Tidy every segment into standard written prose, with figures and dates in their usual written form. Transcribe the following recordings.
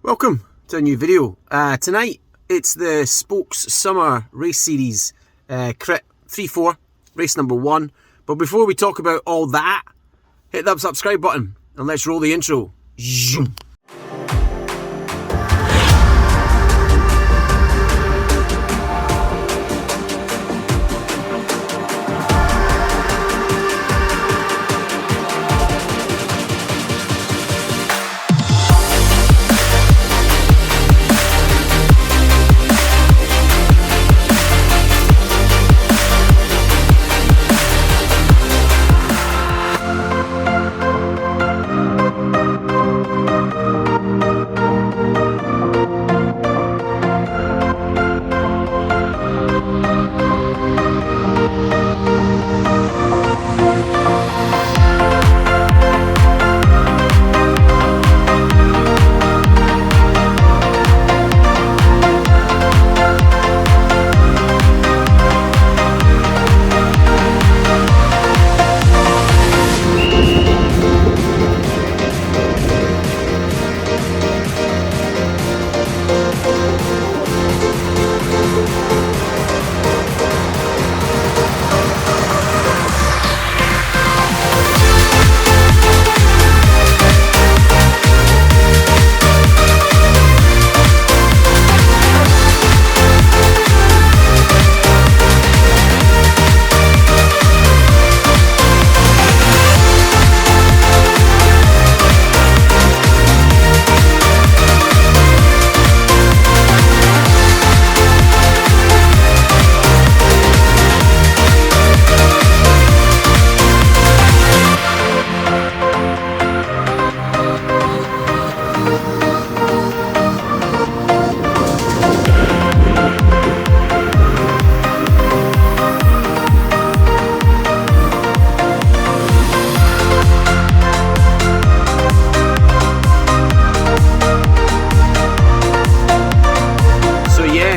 Welcome to a new video. Tonight it's the Spokes Summer Race Series Crit 3-4, race number 1. But before we talk about all that, hit that subscribe button and let's roll the intro. Zoom.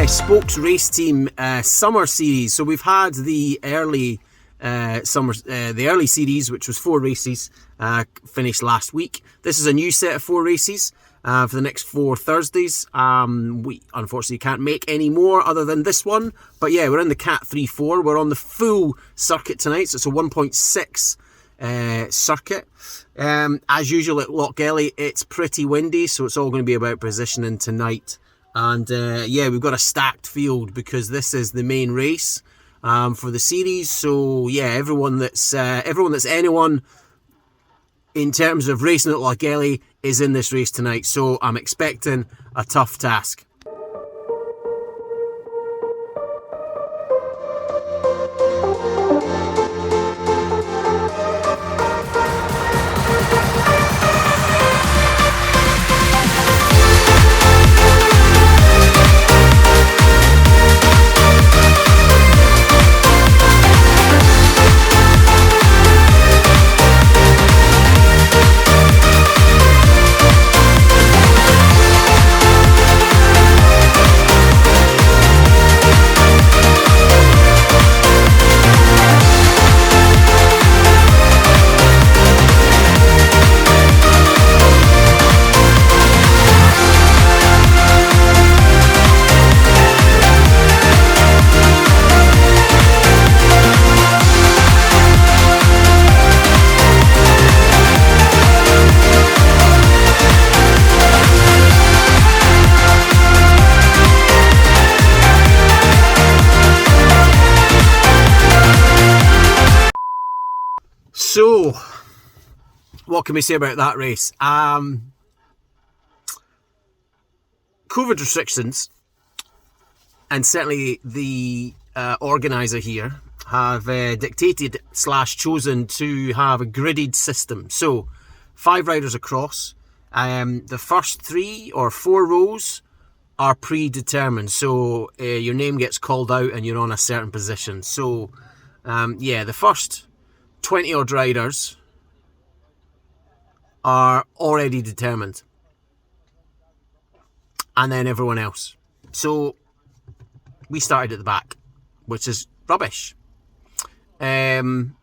Spokes Race Team Summer Series. So we've had the early early series, which was 4 races, finished last week. This is a new set of 4 races for the next 4 Thursdays. We unfortunately can't make any more other than this one, but yeah, we're in the Cat 3-4. We're on the full circuit tonight, so it's a 1.6 circuit. As usual at Lochgelly, it's pretty windy, so it's all going to be about positioning tonight. And yeah, we've got a stacked field because this is the main race for the series. So yeah, everyone that's anyone in terms of racing at Lochgelly is in this race tonight. So I'm expecting a tough task. So, what can we say about that race? COVID restrictions, and certainly the organiser here, have dictated / chosen to have a gridded system. So, 5 riders across. The first 3 or 4 rows are predetermined. So, your name gets called out and you're on a certain position. So, yeah, the first 20 odd riders are already determined, and then everyone else. So we started at the back, which is rubbish. We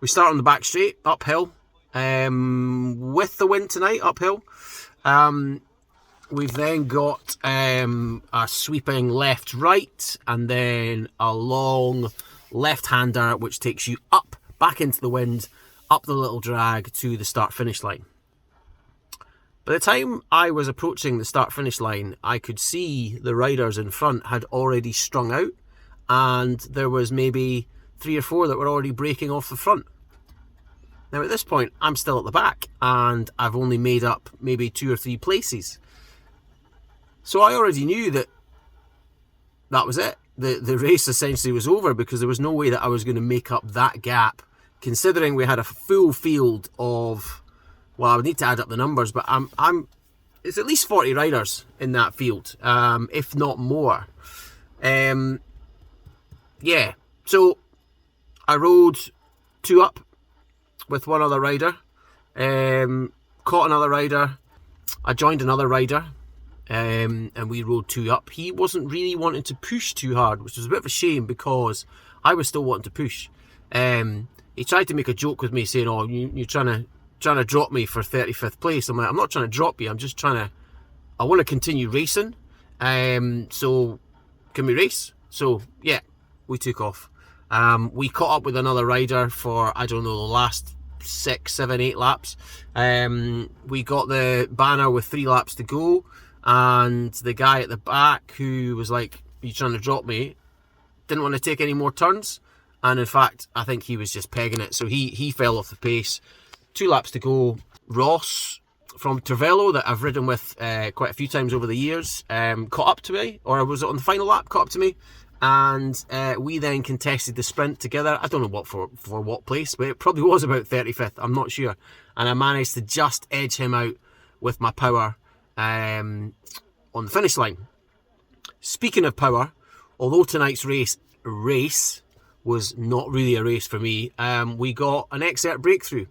start on the back straight, uphill, with the wind tonight, uphill. We've then got a sweeping left-right, and then a long left-hander, which takes you up, back into the wind, up the little drag to the start-finish line. By the time I was approaching the start-finish line, I could see the riders in front had already strung out, and there was maybe 3 or 4 that were already breaking off the front. Now at this point, I'm still at the back, and I've only made up maybe 2 or 3 places. So I already knew that was it. The race essentially was over, because there was no way that I was going to make up that gap, considering we had a full field of, well, I would need to add up the numbers, but it's at least 40 riders in that field, if not more. Yeah, so I rode 2 up with one other rider, caught another rider, I joined another rider, and we rode 2 up. He wasn't really wanting to push too hard, which was a bit of a shame, because I was still wanting to push. He tried to make a joke with me, saying, "Oh, you're trying to drop me for 35th place." I'm like, "I'm not trying to drop you. I'm just I want to continue racing. So can we race?" So yeah, we took off. We caught up with another rider for, I don't know, the last 6, 7, 8 laps. We got the banner with 3 laps to go, and the guy at the back, who was like, "Are you trying to drop me?" didn't want to take any more turns. And in fact, I think he was just pegging it. So he fell off the pace. 2 laps to go. Ross from Cervelo, that I've ridden with quite a few times over the years, caught up to me, or was it on the final lap, caught up to me. And we then contested the sprint together. I don't know what for what place, but it probably was about 35th. I'm not sure. And I managed to just edge him out with my power on the finish line. Speaking of power, although tonight's race was not really a race for me, we got an Xert breakthrough.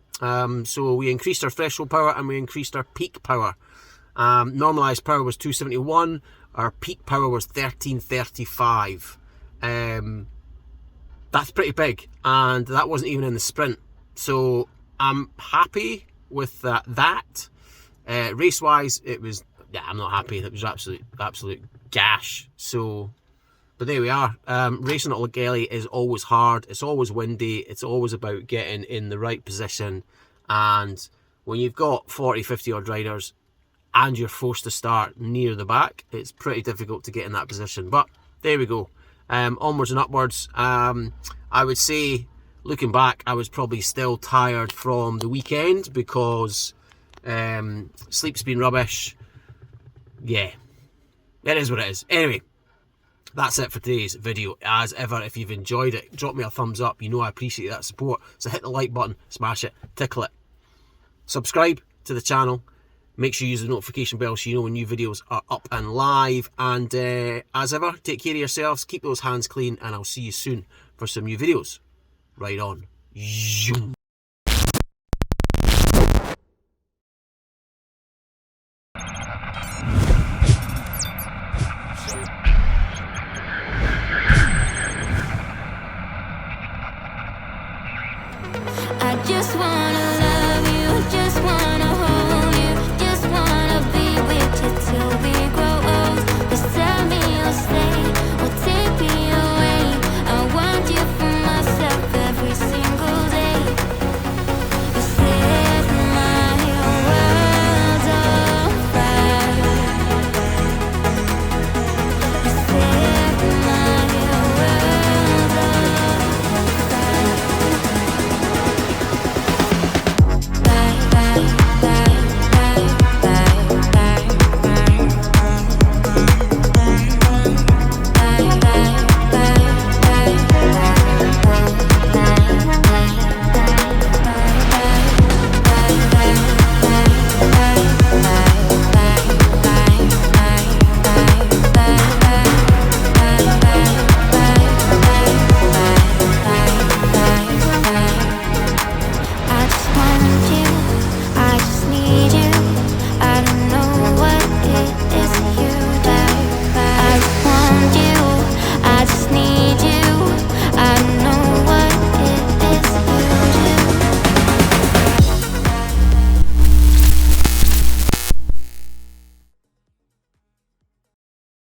So we increased our threshold power and we increased our peak power. Normalised power was 271, our peak power was 1335. That's pretty big, and that wasn't even in the sprint. So I'm happy with that. Race-wise, it was, yeah, I'm not happy. It was absolute gash. So, but there we are. Racing at Lochgelly is always hard. It's always windy. It's always about getting in the right position. And when you've got 40, 50 odd riders and you're forced to start near the back, it's pretty difficult to get in that position. But there we go. Onwards and upwards. I would say, looking back, I was probably still tired from the weekend, because sleep's been rubbish. Yeah, it is what it is. Anyway, that's it for today's video. As ever, if you've enjoyed it, drop me a thumbs up. You know I appreciate that support. So hit the like button, smash it, tickle it. Subscribe to the channel. Make sure you use the notification bell so you know when new videos are up and live. And as ever, take care of yourselves, keep those hands clean, and I'll see you soon for some new videos. Right on.